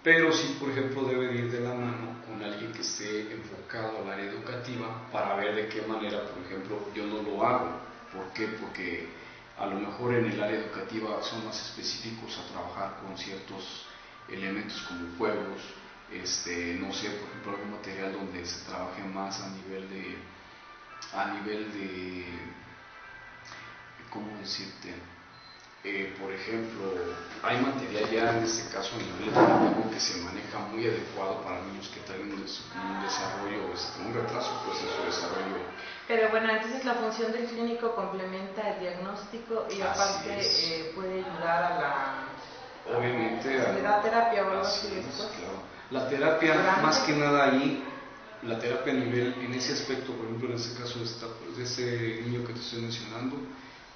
pero sí, por ejemplo, debe de ir de la mano con alguien que esté enfocado al área educativa para ver de qué manera, por ejemplo, yo no lo hago. ¿Por qué? Porque a lo mejor en el área educativa son más específicos a trabajar con ciertos elementos como juegos, no sé, por ejemplo, algún material donde se trabaje más a nivel de, ¿cómo decirte? Por ejemplo, hay material ya en este caso a nivel educativo que se maneja muy adecuado para niños que traen un desarrollo, un retraso pues, en su desarrollo. Pero bueno, entonces la función del clínico complementa el diagnóstico y aparte puede ayudar a la... Obviamente. ¿Se le da terapia o algo así después? Claro. La terapia, más que nada ahí, la terapia a nivel, en ese aspecto, por ejemplo, en este caso de ese niño que te estoy mencionando,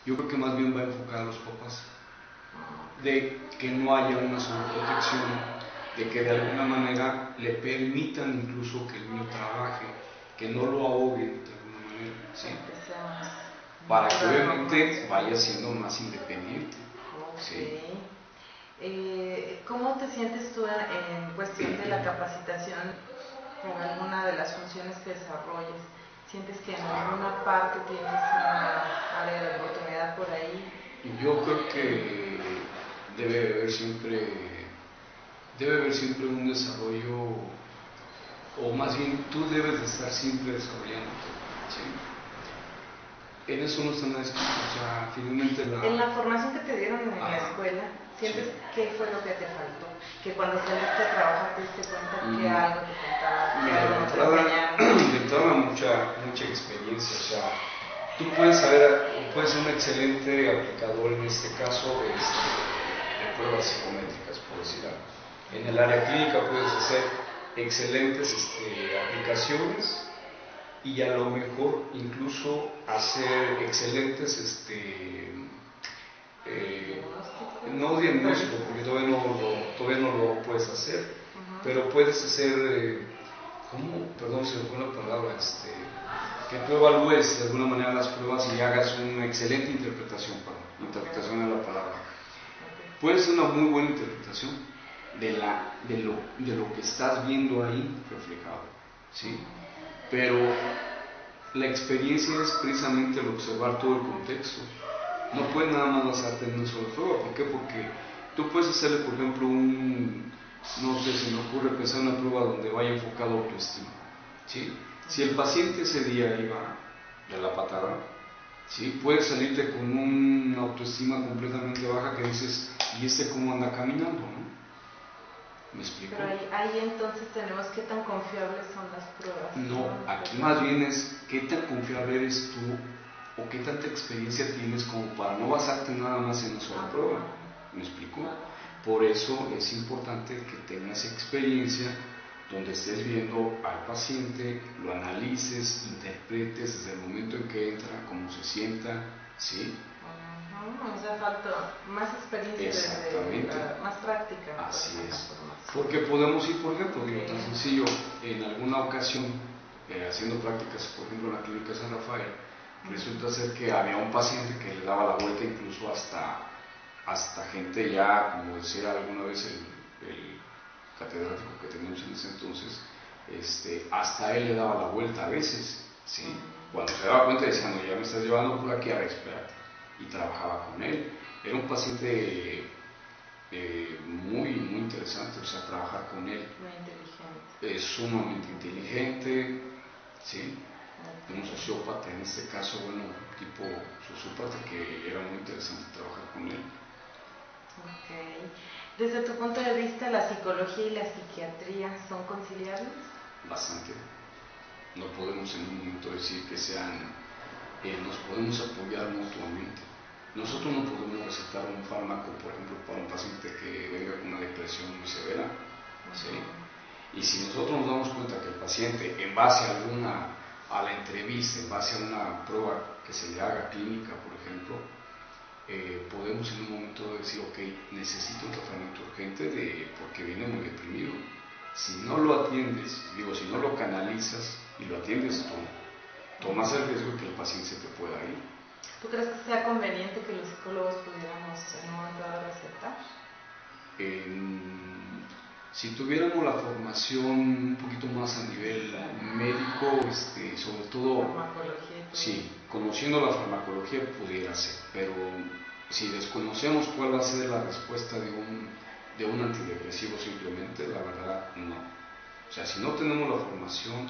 yo creo que más bien va a enfocar a los papás, de que no haya una sobreprotección, de que de alguna manera le permitan incluso que el niño trabaje, que no lo ahoguen de alguna manera, ¿sí? Para que obviamente vaya siendo más independiente. ¿Sí? ¿Cómo te sientes tú en cuestión de la capacitación con alguna de las funciones que desarrolles? ¿Sientes que en alguna parte tienes una área de oportunidad por ahí? Yo creo que debe haber siempre un desarrollo, o más bien tú debes de estar siempre desarrollándote, ¿sí? En eso no está nada escrito, o sea, finalmente en la formación que te dieron en la escuela, ¿sientes qué fue lo que te faltó? Que cuando saliste a trabajar te diste cuenta que algo te faltaba, que algo no te enseñaron. De entrada mucha experiencia, o sea, tú puedes ser un excelente aplicador en este caso de pruebas psicométricas, por decir algo. En el área clínica puedes hacer excelentes aplicaciones y a lo mejor incluso hacer excelentes no diagnóstico, porque todavía no lo puedes hacer, pero puedes hacer perdón, se me fue la palabra, que tú evalúes de alguna manera las pruebas y hagas una excelente interpretación es la palabra. Puede ser una muy buena interpretación de lo que estás viendo ahí reflejado, ¿sí? Pero la experiencia es precisamente el observar todo el contexto. No puedes nada más basarte en una sola prueba. ¿Por qué? Porque tú puedes hacerle, por ejemplo, no sé, se me ocurre pensar una prueba donde vaya enfocado a autoestima, ¿sí? Si el paciente ese día iba de la patada, ¿sí? Puedes salirte con una autoestima completamente baja que dices, ¿y cómo anda caminando, no? ¿Me explico? Pero ahí entonces tenemos qué tan confiables son las pruebas. No, aquí más bien es qué tan confiable eres tú o qué tanta experiencia tienes como para no basarte nada más en una sola prueba. ¿Me explico? Por eso es importante que tengas experiencia donde estés viendo al paciente, lo analices, interpretes desde el momento en que entra, cómo se sienta, ¿sí? O sea, falta más experiencia, más práctica. Así es. Porque podemos ir, por ejemplo, tan sencillo, en alguna ocasión, haciendo prácticas, por ejemplo, en la clínica San Rafael, resulta ser que había un paciente que le daba la vuelta incluso hasta gente ya, como decía alguna vez el catedrático que teníamos en ese entonces, hasta él le daba la vuelta a veces, ¿sí? Cuando se daba cuenta decía, no, ya me estás llevando por aquí, a ver, espérate. Y trabajaba con él. Era un paciente muy interesante, o sea, trabajar con él. Muy inteligente. Es sumamente inteligente, ¿sí? Un sociópata, en este caso, bueno, tipo sociópata, que era muy interesante trabajar con él. Ok. Desde tu punto de vista, ¿la psicología y la psiquiatría son conciliables? Bastante. No podemos en un momento decir que nos podemos apoyar mutuamente. Nosotros no podemos recetar un fármaco, por ejemplo, para un paciente que venga con una depresión muy severa, ¿sí? Y si nosotros nos damos cuenta que el paciente, en base a la entrevista, en base a una prueba que se le haga clínica, por ejemplo, podemos en un momento decir, ok, necesito un tratamiento urgente porque viene muy deprimido. Si no lo atiendes, si no lo canalizas y lo atiendes tú, tomas el riesgo de que el paciente se te pueda ir. ¿Tú crees que sea conveniente que los psicólogos pudiéramos en un momento dado recetar? Si tuviéramos la formación un poquito más a nivel médico, sobre todo, sí, conociendo la farmacología pudiera ser, pero si desconocemos cuál va a ser la respuesta de un antidepresivo simplemente, la verdad no. O sea, si no tenemos la formación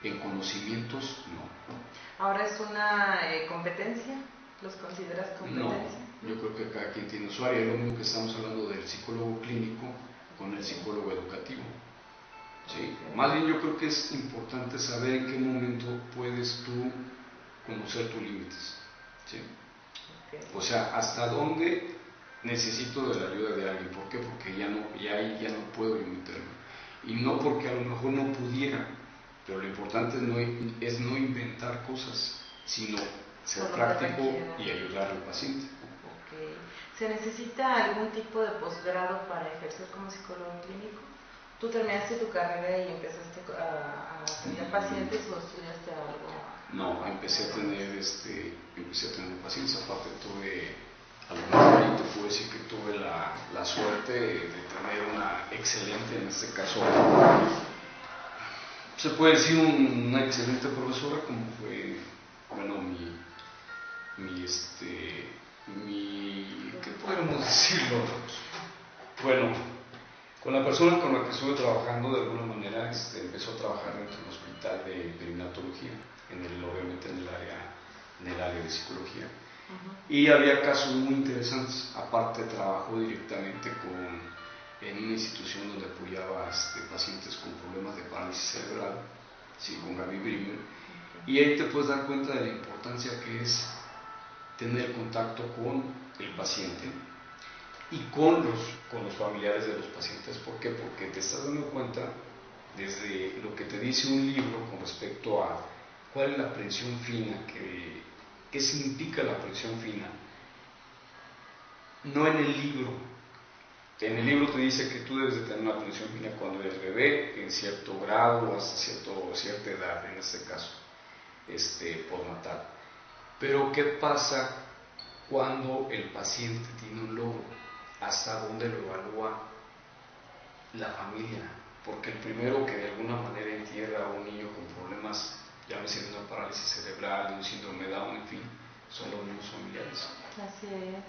en conocimientos, no. ¿Ahora es una competencia? ¿Los consideras competencia? No, yo creo que cada quien tiene su área, es lo mismo que estamos hablando del psicólogo clínico con el psicólogo educativo. ¿Sí? Más bien yo creo que es importante saber en qué momento puedes tú conocer tus límites. ¿Sí? O sea, hasta dónde necesito de la ayuda de alguien. ¿Por qué? Porque ya no puedo yo meterme. Y no porque a lo mejor no pudiera, pero lo importante es no inventar cosas, sino ser práctico y ayudar al paciente. Okay. ¿Se necesita algún tipo de posgrado para ejercer como psicólogo clínico? ¿Tú terminaste tu carrera y empezaste a atender pacientes o estudiaste algo? No, empecé a tener pacientes. Aparte tuve, a lo mejor te puedo decir que tuve la suerte de tener una excelente, en este caso, se puede decir una excelente profesora, como fue, bueno, ¿qué podemos decirlo? Bueno, con la persona con la que estuve trabajando, de alguna manera, empezó a trabajar dentro del hospital de perinatología, obviamente en el área de psicología. Y había casos muy interesantes. Aparte, trabajó directamente en una institución donde apoyaba pacientes con problemas de parálisis cerebral, ¿sí? Con Gaby Brimer. Y ahí te puedes dar cuenta de la importancia que es tener contacto con el paciente y con los familiares de los pacientes. ¿Por qué? Porque te estás dando cuenta desde lo que te dice un libro con respecto a cuál es la aprehensión fina, qué significa la aprehensión fina. No en el libro. En el libro te dice que tú debes de tener una aprehensión fina cuando eres bebé, en cierto grado, hasta cierta edad, en este caso, postnatal. Pero ¿qué pasa cuando el paciente tiene un logro? ¿Hasta dónde lo evalúa la familia? Porque el primero que de alguna manera entierra a un niño con problemas, llámese de una parálisis cerebral, de un síndrome de Down, en fin, son los mismos familiares. Así es.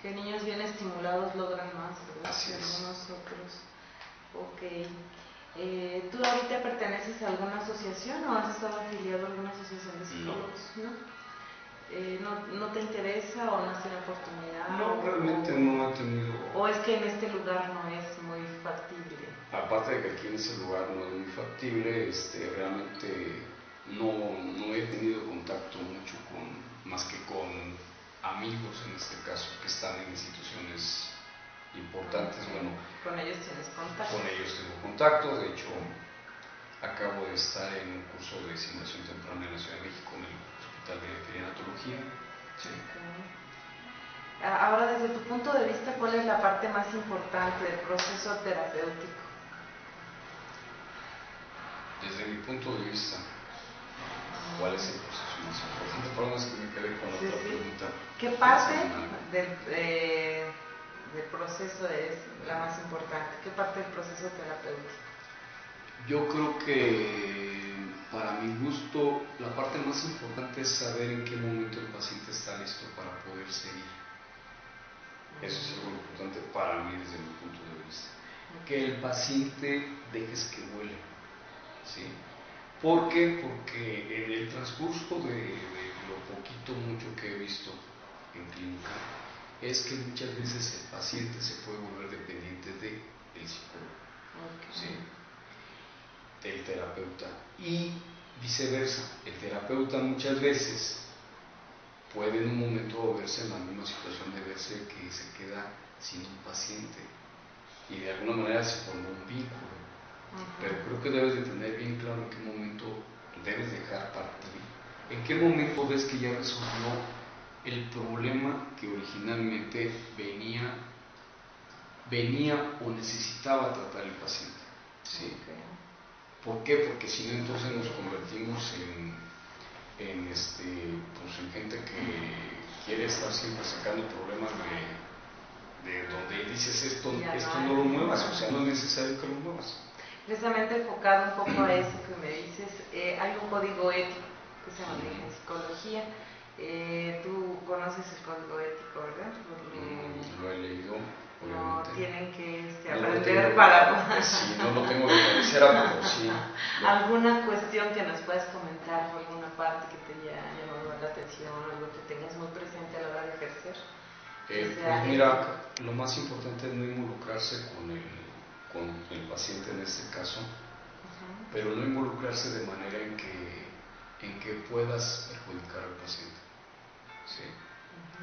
Que niños bien estimulados logran más, ¿verdad? Así que es. algunos otros. Ok. ¿Tú ahorita perteneces a alguna asociación o has estado afiliado a alguna asociación de psicólogos? ¿No te interesa o no has tenido oportunidad? No, realmente no he tenido. ¿O es que en este lugar no es muy factible? Aparte de que aquí en ese lugar no es muy factible, realmente no he tenido contacto mucho más que con amigos en este caso, que están en instituciones importantes. Bueno, ¿con ellos tienes contacto? Con ellos tengo contacto. De hecho, acabo de estar en un curso de simulación temprana en la Ciudad de México, en el Hospital de Perinatología. Sí. Okay. Ahora, desde tu punto de vista, ¿cuál es la parte más importante del proceso terapéutico? Desde mi punto de vista, ¿cuál es el proceso más importante? Perdón, es que me quedé con otra pregunta. ¿Qué parte del proceso es la más importante? ¿Qué parte del proceso terapéutico? Yo creo que, para mi gusto, la parte más importante es saber en qué momento el paciente está listo para poder seguir. Eso es algo importante para mí desde mi punto de vista. Que el paciente dejes que vuele. ¿Sí? ¿Por qué? Porque en el transcurso de lo poquito mucho que he visto en clínica, es que muchas veces el paciente se puede volver dependiente del psicólogo, ¿sí? Del terapeuta, y viceversa. El terapeuta muchas veces puede en un momento verse en la misma situación de verse que se queda sin un paciente y de alguna manera se forma un vínculo. Pero creo que debes de tener bien claro en qué momento debes dejar partir, en qué momento ves que ya resolvió el problema que originalmente venía o necesitaba tratar el paciente. ¿Sí? ¿Por qué? Porque si no, entonces nos convertimos en gente que quiere estar siempre sacando problemas de donde dices esto no lo muevas, o sea, no es necesario que lo muevas. Precisamente enfocado un poco a eso que me dices, hay un código ético que se maneja en psicología. Tú conoces el código ético, ¿verdad? Lo he leído. No tienen que no aprender para... Sí, no lo tengo de cabecera, pero sí. ¿Alguna cuestión que nos puedas comentar o alguna parte que te haya llamado la atención, algo que tengas muy presente a la hora de ejercer? Pues mira, lo más importante es no involucrarse con el paciente en este caso, pero no involucrarse de manera en que puedas perjudicar al paciente. ¿Sí?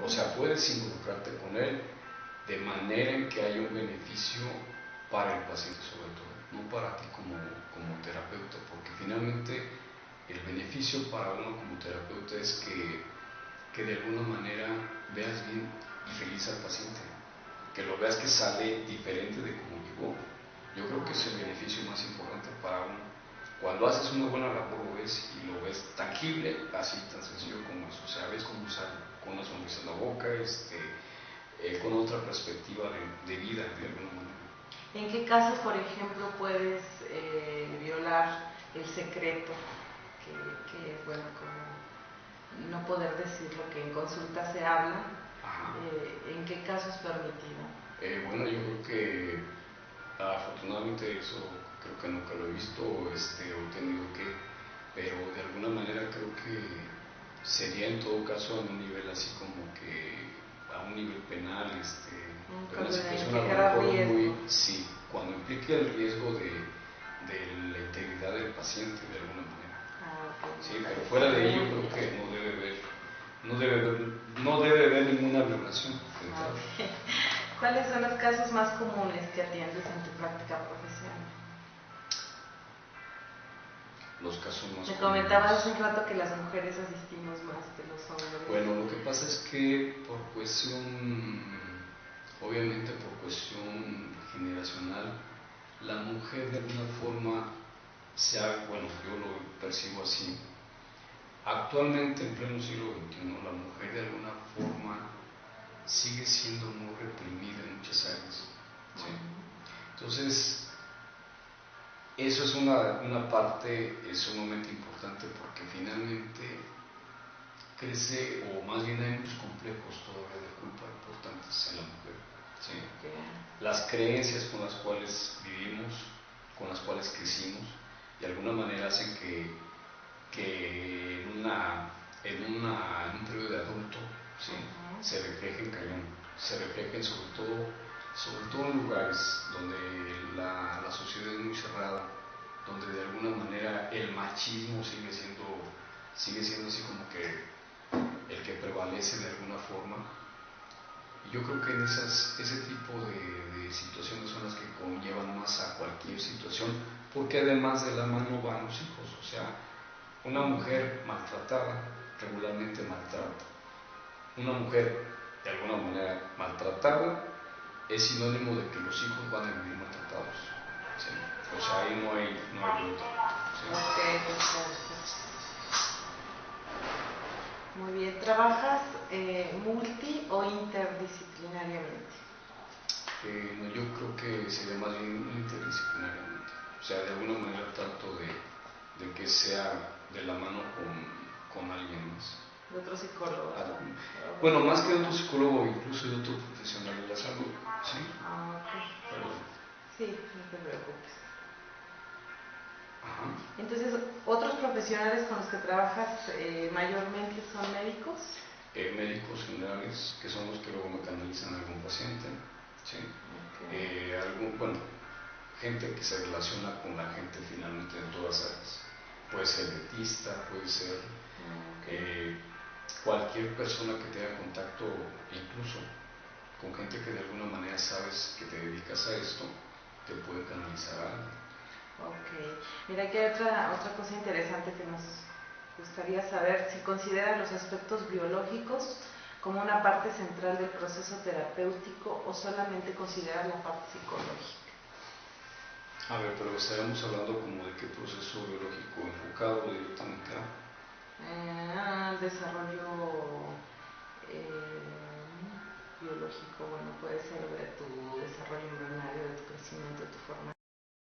O sea, puedes involucrarte con él de manera en que haya un beneficio para el paciente sobre todo, no para ti como terapeuta, porque finalmente el beneficio para uno como terapeuta es que de alguna manera veas bien y feliz al paciente, que lo veas que sale diferente de como llegó. Yo creo que es el beneficio más importante para uno. Cuando haces una buena labor lo ves y lo ves tangible, así tan sencillo como eso, o sea, ves cómo sale, con una sonrisa en la boca, con otra perspectiva de vida de alguna manera. ¿En qué casos, por ejemplo, puedes violar el secreto, que es bueno, como no poder decir lo que en consulta se habla? ¿En qué caso es permitido? Bueno, yo creo que afortunadamente eso creo que nunca lo he visto o he tenido que, pero de alguna manera creo que sería en todo caso a un nivel así como que a un nivel penal, una situación a lo mejor muy, sí, cuando implique el riesgo de la integridad del paciente de alguna manera. Sí, pero fuera de ello creo que no debe haber ninguna violación. ¿Cuáles son los casos más comunes que atiendes en tu práctica profesional? Los casos más comunes. Me comentabas hace un rato que las mujeres asistimos más que los hombres. Bueno, lo que pasa es que obviamente por cuestión generacional, la mujer de alguna forma bueno, yo lo percibo así. Actualmente, en pleno siglo XXI, la mujer de alguna forma sigue siendo muy reprimida en muchas áreas. ¿Sí? Entonces, eso es una parte sumamente importante porque finalmente crece, o más bien hay muchos complejos todavía de culpa importantes en la mujer. ¿Sí? Las creencias con las cuales vivimos, con las cuales crecimos, de alguna manera hacen que en un periodo de adulto, ¿sí? Se reflejen cañón, se reflejen sobre todo en lugares donde la sociedad es muy cerrada, donde de alguna manera el machismo sigue siendo así como que el que prevalece de alguna forma. Y yo creo que en ese tipo de situaciones son las que conllevan más a cualquier situación, porque además de la mano van los hijos, o sea, una mujer maltratada regularmente maltrata. Una mujer de alguna manera maltratada es sinónimo de que los hijos van a vivir maltratados. ¿Sí? O sea, ahí no hay vuelta. ¿Sí? Okay, perfecto. Muy bien, ¿trabajas multi o interdisciplinariamente? No, yo creo que sería más bien interdisciplinariamente. O sea, de alguna manera trato de que sea de la mano con alguien más. ¿De otro psicólogo? Bueno, más que de otro psicólogo, incluso de otro profesional de la salud. ¿Sí? Ok. Perdón. Sí, no te preocupes. Ajá. Entonces, ¿otros profesionales con los que trabajas mayormente son médicos? Médicos generales, que son los que luego me canalizan a algún paciente. ¿Sí? Okay. Gente que se relaciona con la gente finalmente en todas áreas. Puede ser dentista, puede ser cualquier persona que tenga contacto, incluso con gente que de alguna manera sabes que te dedicas a esto, te puede canalizar algo. Ok. Mira, aquí hay otra cosa interesante que nos gustaría saber, si considera los aspectos biológicos como una parte central del proceso terapéutico o solamente considera la parte psicológica. A ver, pero estaremos hablando como de qué proceso biológico enfocado directamente Desarrollo biológico, bueno, puede ser de tu desarrollo embrionario, de tu crecimiento, de tu formación.